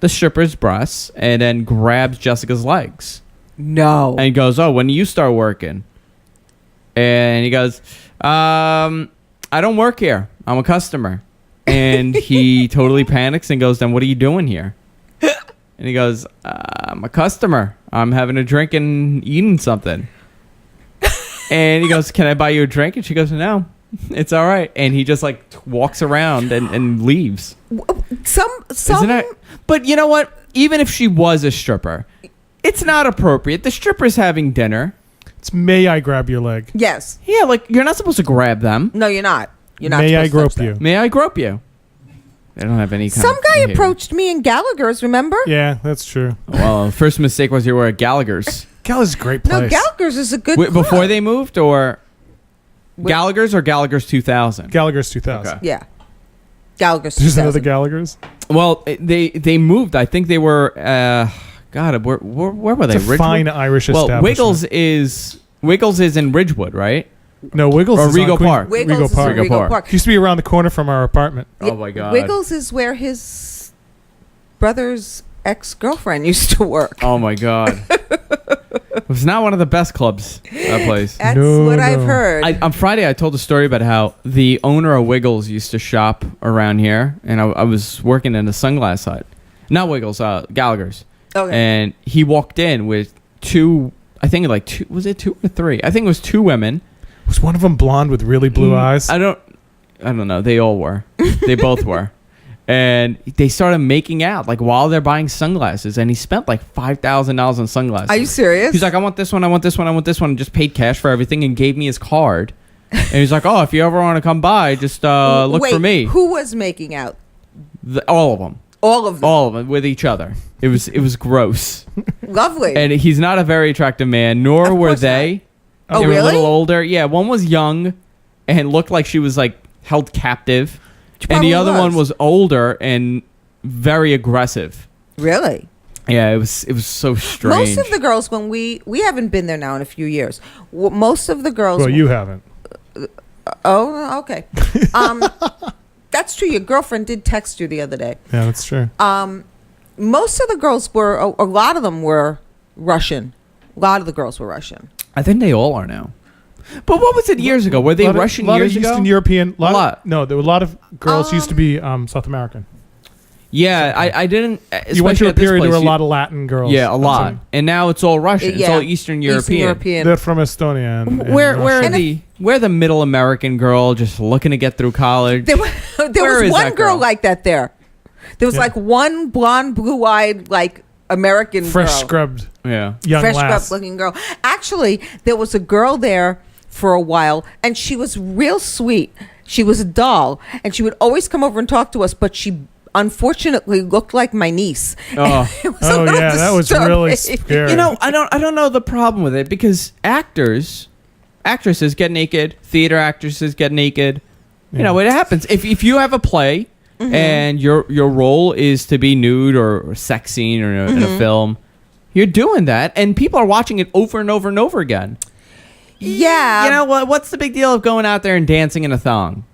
the stripper's breasts and then grabs Jessica's legs. No. And he goes, "Oh, when do you start working?" And he goes, "I don't work here. I'm a customer." And he totally panics and goes, "Then what are you doing here?" And he goes, "I'm a customer. I'm having a drink and eating something." And he goes, "Can I buy you a drink?" And she goes, "No, it's all right." And he just like walks around and leaves. Some Isn't it? But you know what? Even if she was a stripper, it's not appropriate. The stripper's having dinner. It's may I grab your leg? Yes. Yeah, like you're not supposed to grab them. No, you're not. You're not. May I supposed to grope touch you? that. May I grope you? They don't have any kind Some of guy behavior. approached me in Gallagher's. Remember? Yeah, that's true. Well, first mistake was you were at Gallagher's. Gallagher's a great No, place. Gallagher's is a good. Wait, before club. they moved, or Wait. Gallagher's or Gallagher's 2000? Gallagher's 2000. Okay. Yeah. Gallagher's. There's another 2000. Gallagher's. Well, they moved. I think they were. God, where were they? It's a fine Irish Well, establishment. Wiggles is in Ridgewood, right? No, Wiggles Or is Rego on Queen- Park. Wiggles Rego is Park. in Rego Park. Park. Used to be around the corner from our apartment. Oh my God. Wiggles is where his brother's ex-girlfriend used to work. Oh my God. It was not one of the best clubs. That place. That's No, what I've no. heard. On Friday, I told a story about how the owner of Wiggles used to shop around here, and I was working in a sunglass hut. Not Wiggles, Gallagher's. Okay. And he walked in with two, I think like two, was it two or three? I think it was two women. Was one of them blonde with really blue eyes? I don't know. They all were. They both were. And they started making out like while they're buying sunglasses, and he spent like $5,000 on sunglasses. Are you serious? He's like, "I want this one, I want this one, I want this one," and just paid cash for everything and gave me his card. And he's like, "Oh, if you ever want to come by, just look Wait, for me." Who was making out? All of them. All of them. All of them with each other. It was gross. Lovely. And he's not a very attractive man, nor Of were course they. Oh, They were a really? little older. Yeah, one was young and looked like she was like held captive. She And the probably other one was older and very aggressive. Really? Yeah, it was so strange. Most of the girls, when we haven't been there now in a few years. Most of the girls. Well, you haven't. Oh, okay. That's true. Your girlfriend did text you the other day. Yeah, that's true. Most of the girls were. A lot of them were Russian. A lot of the girls were Russian. I think they all are now. But what was it years ago? Were they Russian lot years of ago? Eastern European. lot. No, there were a lot of girls used to be South American. Yeah, I didn't. You went through especially a at this period there were place, a lot of Latin girls. Yeah, a lot. And now it's all Russian. It's Yeah. all Eastern Eastern European. They're from Estonia. And Where Russia. where the middle American girl just looking to get through college? There Where was is one that girl girl? like that there. There was Yeah. like one blonde, blue-eyed, like American fresh girl. scrubbed Yeah. young Fresh lass. scrubbed looking girl. Actually, there was a girl there for a while, and she was real sweet. She was a doll, and she would always come over and talk to us, but she unfortunately looked like my niece. Oh. It was a Oh little yeah, that was really disturbing. scary. You know, I don't know the problem with it because actresses get naked, theater actresses get naked. You know, it happens. If you have a play and your role is to be nude or sex scene or in a film, you're doing that, and people are watching it over and over and over again. Yeah. You know what? What's the big deal of going out there and dancing in a thong?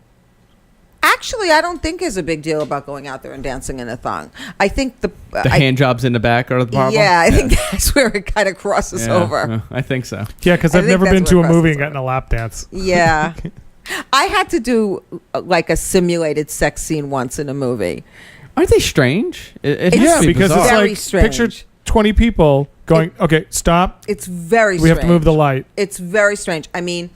Actually, I don't think there's a big deal about going out there and dancing in a thong. I think the hand jobs in the back are the problem? Yeah, I think that's where it kind of crosses over. I think so. Yeah, because I've never been to a movie and gotten a lap dance. Yeah. I had to do like a simulated sex scene once in a movie. Aren't they strange? It Yeah, because bizarre. it's Very like, strange. picture 20 people going, okay, stop. It's very strange. We have to move the light. It's very strange. I mean,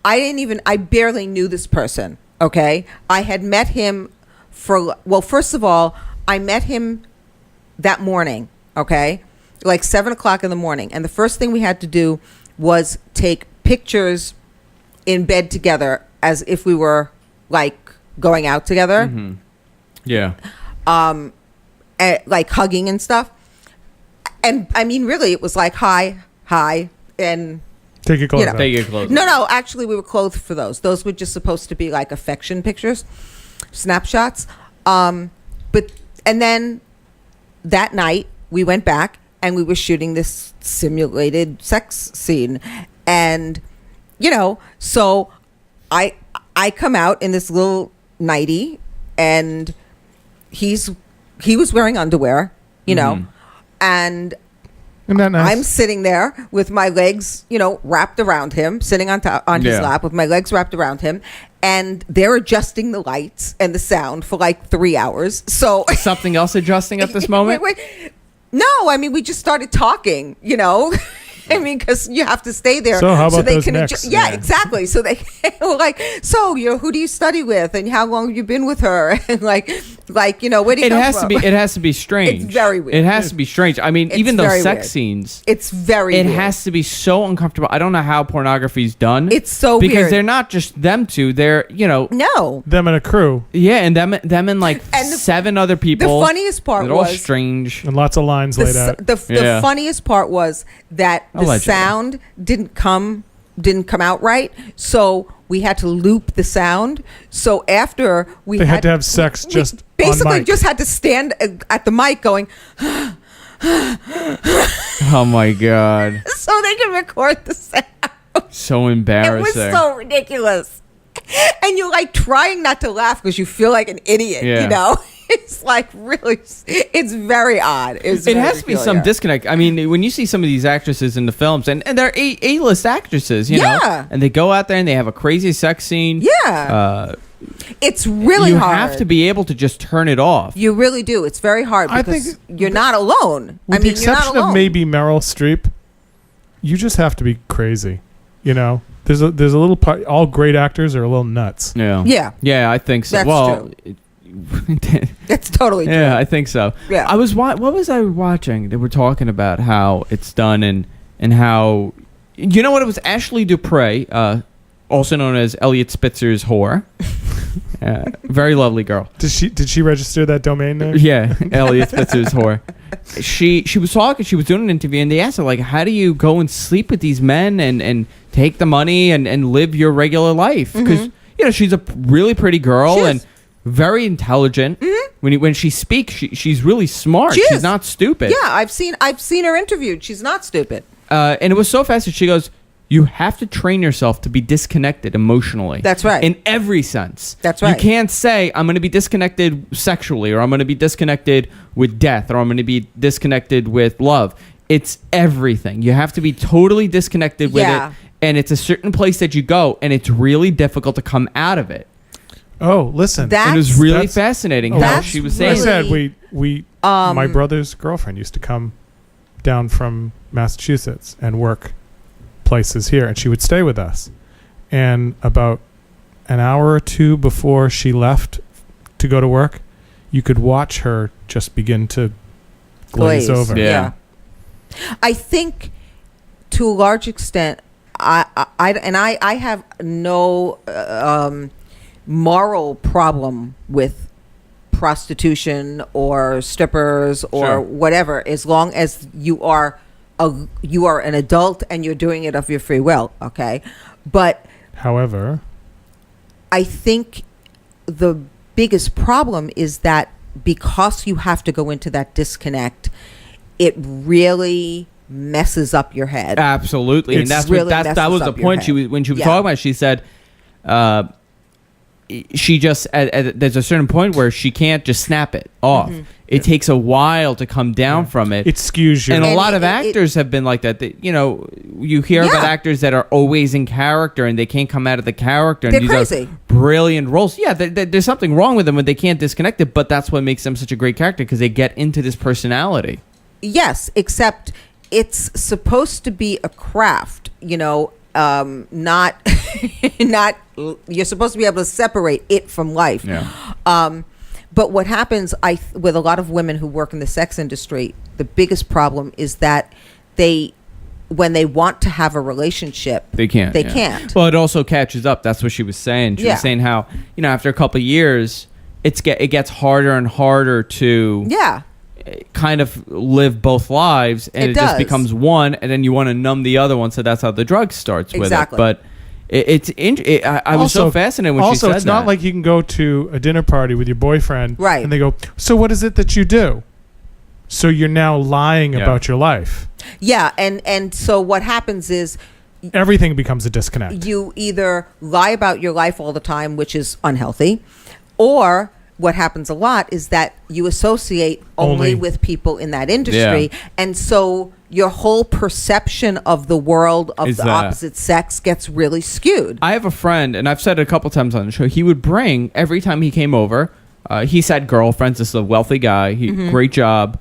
I barely knew this person, okay? I had met him first of all, I met him that morning, okay? Like 7 o'clock in the morning. And the first thing we had to do was take pictures in bed together as if we were like going out together. Mm-hmm. Yeah. Like hugging and stuff. And I mean, really, it was like, hi, and Take your clothes off. Take your clothes no, actually, we were clothed for those. Those were just supposed to be like affection pictures, snapshots. And then that night we went back and we were shooting this simulated sex scene, and so I come out in this little nightie, and he was wearing underwear, and Isn't that nice? I'm sitting there with my legs, wrapped around him, sitting on his lap with my legs wrapped around him, and they're adjusting the lights and the sound for like 3 hours. So Is something else adjusting at this moment? Wait. No, I mean, we just started talking, I mean, because you have to stay there. So how about they those can necks? Yeah, exactly. So they were like, so who do you study with, and how long have you been with her, and like where do you come from? It has to be strange. It's very weird. It has to be strange. I mean, It's even those very sex weird. scenes. It's very. It weird. has to be so uncomfortable. I don't know how pornography's done. It's so because weird. they're not just them two. They're No. Them and a crew yeah, and them and like And the- 7 other people. The funniest part They're all was strange. and lots of lines laid out. the funniest part was that the Allegedly. sound didn't come out right, so we had to loop the sound. So after They had to have sex just on basically mic. just had to stand at the mic going Oh my god, so they can record the sound. so It embarrassing. was so ridiculous, and you're like trying not to laugh because you feel like an idiot. Yeah. It's like really, it's very odd. It has to be some disconnect. I mean, when you see some of these actresses in the films, and they're A-list actresses, you know, Yeah. and they go out there and they have a crazy sex scene. Yeah. It's really you hard. have to be able to just turn it off. You really do. It's very hard I because think you're not alone. With the you're not exception alone. of maybe Meryl Streep, you just have to be crazy. There's a little part. All great actors are a little nuts. Yeah. Yeah. Yeah, I think so. That's well, true. That's totally true. yeah, I think so. Yeah. What was I watching? They were talking about how it's done and how you know what it was Ashley Dupre, also known as Elliot Spitzer's whore. Very lovely girl. Did she register that domain name? Yeah, Elliot Spitzer's whore. She was talking. She was doing an interview, and they asked her like, "How do you go and sleep with these men and take the money and live your regular life?" Because she's a really pretty girl She is. and very intelligent. When she speaks, she's really smart. She She's is. not stupid. Yeah, I've seen her interviewed. She's not stupid. And it was so fast that she goes, "You have to train yourself to be disconnected emotionally." That's right. In every sense. That's right. You can't say, "I'm going to be disconnected sexually," or "I'm going to be disconnected with death," or "I'm going to be disconnected with love." It's everything. You have to be totally disconnected with Yeah. it. And it's a certain place that you go, and it's really difficult to come out of it. Oh, listen. That- It was really That's- fascinating oh, how that's she was I saying. really- said my brother's girlfriend used to come down from Massachusetts and work places here, and she would stay with us. And about an hour or two before she left to go to work, you could watch her just begin to glaze over. Yeah. I think to a large extent, I have no moral problem with prostitution or strippers or Sure. whatever, as long as you are an adult and you're doing it of your free will. Okay, but However, I think the biggest problem is that because you have to go into that disconnect, it really messes up your head. Absolutely. And that's really that was the messes up your point head. when she was Yeah. talking about it, she said she just there's a certain point where she can't just snap it off. It takes a while to come down from it. It skews you. And a And lot of it- actors have been like that. You know, you hear about Yeah. actors that are always in character and they can't come out of the character. And They're these crazy. are brilliant roles. Yeah, there's something wrong with them when they can't disconnect it, but that's what makes them such a great character because they get into this personality. Yes, except it's supposed to be a craft, not not you're supposed to be able to separate it from life. Yeah. But what happens with a lot of women who work in the sex industry, the biggest problem is that when they want to have a relationship, They can't. They yeah. can't. Well, it also catches up. That's what she was saying. She Yeah. was saying how, after a couple of years, it gets harder and harder to Yeah. kind of live both lives, and It it just does. becomes one, and then you want to numb the other one, so that's how the drug starts Exactly. with it. But I was so fascinated when she said that. Also, it's not like you can go to a dinner party with your boyfriend, Right. and they go, "So what is it that you do?" So you're now lying Yeah. about your life. Yeah, and so what happens is Everything becomes a disconnect. you either lie about your life all the time, which is unhealthy, or what happens a lot is that you associate only Only. with people in that industry. And so your whole perception of the world of Is the that- opposite sex gets really skewed. I have a friend, and I've said it a couple times on the show. He would bring every time he came over. He's had girlfriends. This is a wealthy guy. Great job.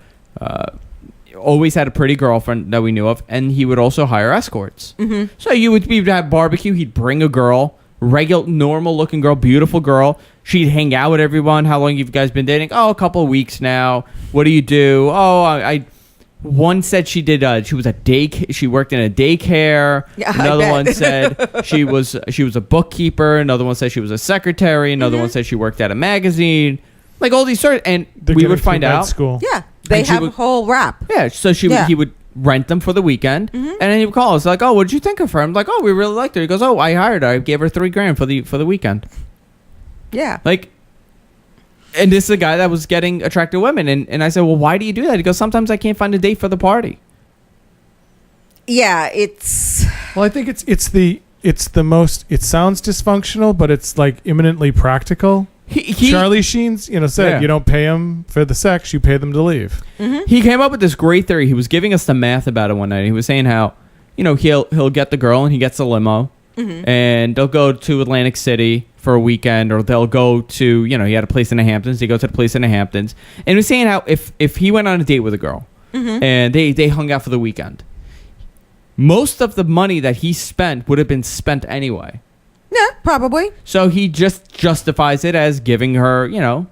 Always had a pretty girlfriend that we knew of, and he would also hire escorts. So we'd have barbecue. He'd bring a girl, regular, normal-looking girl, beautiful girl. She'd hang out with everyone. How long have you guys been dating? Oh, a couple of weeks now. What do you do? Oh, I one said she did. She was she worked in a daycare. Yeah, I Another bet. one said she was a bookkeeper. Another one said she was a secretary. Another one said she worked at a magazine. Like all these sorts, and They're we getting would find through med out. School. Yeah, they And she have a would- whole rap. Yeah, so Yeah. he would rent them for the weekend, and then he would call us like, "Oh, what did you think of her?" I'm like, "Oh, we really liked her." He goes, "Oh, I hired her. I gave her $3,000 for the weekend." Yeah. Like, and this is a guy that was getting attractive women, and I said, "Well, why do you do that?" He goes, "Sometimes I can't find a date for the party." Yeah, it's Well, I think it's the most. It sounds dysfunctional, but it's like imminently practical. He Charlie Sheen's, said Yeah. you don't pay them for the sex, you pay them to leave. he came up with this great theory. He was giving us the math about it one night. He was saying how, he'll get the girl and he gets a limo, and they'll go to Atlantic City for a weekend, or they'll go to, he had a place in the Hamptons. They go to the place in the Hamptons, and he was saying how if he went on a date with a girl, and they hung out for the weekend, most of the money that he spent would have been spent anyway. yeah, probably So he just justifies it as giving her, a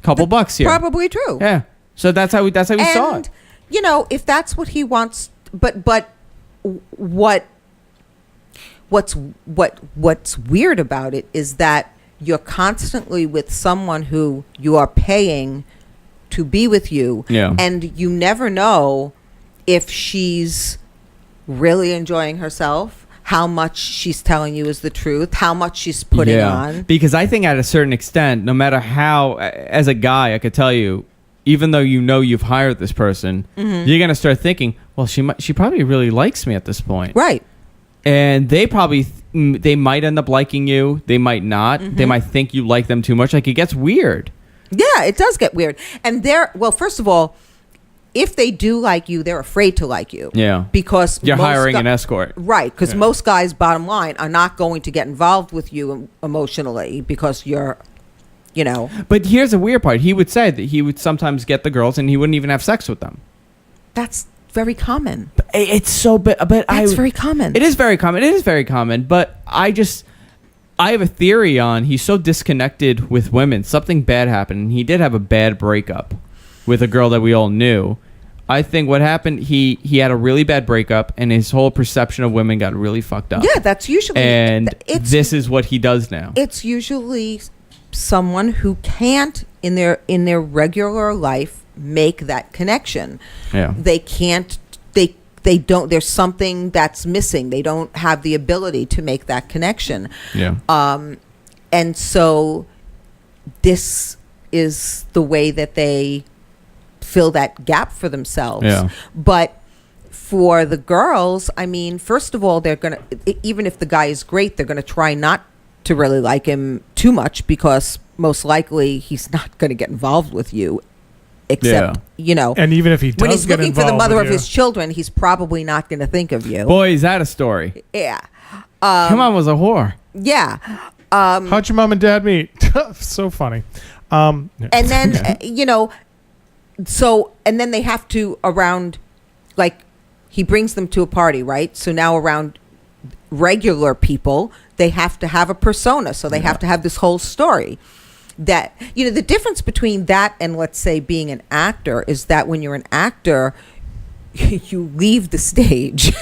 couple bucks here. probably true. Yeah. So that's how we saw And it. if that's what he wants, but what's weird about it is that you're constantly with someone who you are paying to be with you, Yeah. and you never know if she's really enjoying herself, how much she's telling you is the truth, how much she's putting on. Because I think at a certain extent, no matter how, as a guy, I could tell you, even though you've hired this person, you're gonna start thinking, well, she probably really likes me at this point, Right. and they might end up liking you, they might not, they might think you like them too much. Like, it gets weird. Yeah, it does get weird. And first of all, if they do like you, they're afraid to like you. Yeah. Because You're most hiring gu- an escort. Right, because Yeah. most guys, bottom line, are not going to get involved with you emotionally because you're, But here's the weird part. He would say that he would sometimes get the girls and he wouldn't even have sex with them. that's very common. It's so but That's very common. It is very common. It is very common. But I have a theory on he's so disconnected with women. Something bad happened. And he did have a bad breakup with a girl that we all knew. I think what happened, he had a really bad breakup, and his whole perception of women got really fucked up. Yeah, that's usually. And it's, this is what he does now. It's usually someone who can't in their regular life make that connection. Yeah. They can't. They don't. There's something that's missing. They don't have the ability to make that connection. Yeah. And so this is the way that they fill that gap for themselves. Yeah. But for the girls, I mean, first of all, they're going to, even if the guy is great, they're going to try not to really like him too much, because most likely he's not going to get involved with you, except, And even if he does when he's get looking for the involved mother with of you- his children, he's probably not going to think of you. Boy, is that a story. Yeah. Your mom was a whore. Yeah. How'd your mom and dad meet? So funny. And then, and then they have to like, he brings them to a party, right? So now around regular people, they have to have a persona. So they have to have this whole story. That, the difference between that and, let's say, being an actor is that when you're an actor, you leave the stage.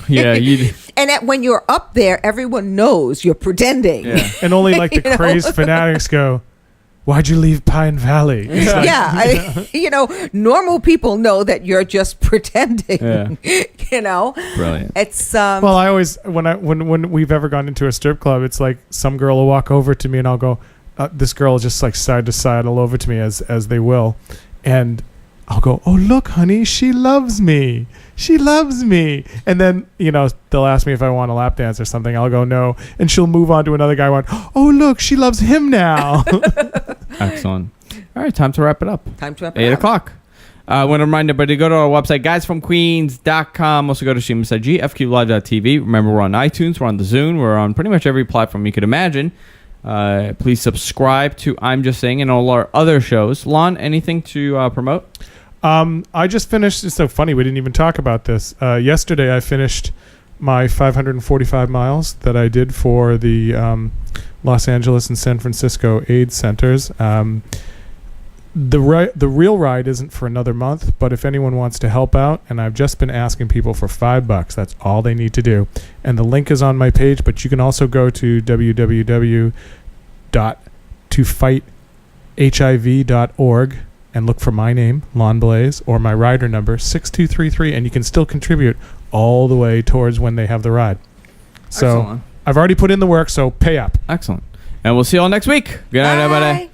Yeah, you. And when you're up there, everyone knows you're pretending. Yeah. And only like the crazed fanatics go, why'd you leave Pine Valley? It's like, normal people know that you're just pretending. Yeah. Brilliant. It's well, I always when we've ever gone into a strip club, it's like some girl will walk over to me and I'll go, this girl just like side to side all over to me as they will, and I'll go, oh look, honey, she loves me. She loves me. And then, they'll ask me if I want a lap dance or something. I'll go, no. And she'll move on to another guy going, oh, look, she loves him now. Excellent. All right, time to wrap it up. 8 up. o'clock. I want to remind everybody to go to our website, guysfromqueens.com. Also go to SheMustIG, FQLive.tv. Remember, we're on iTunes. We're on the Zune. We're on pretty much every platform you could imagine. Please subscribe to I'm Just Saying and all our other shows. Lon, anything to promote? I just finished. It's so funny. We didn't even talk about this. Yesterday, I finished my 545 miles that I did for the Los Angeles and San Francisco AIDS centers. The real ride isn't for another month, but if anyone wants to help out, and I've just been asking people for $5, that's all they need to do. And the link is on my page, but you can also go to www.tofighthiv.org and look for my name, Lon Blaze, or my rider number, 6233, and you can still contribute all the way towards when they have the ride. So Excellent. I've already put in the work, so pay up. Excellent. And we'll see you all next week. Good night, everybody.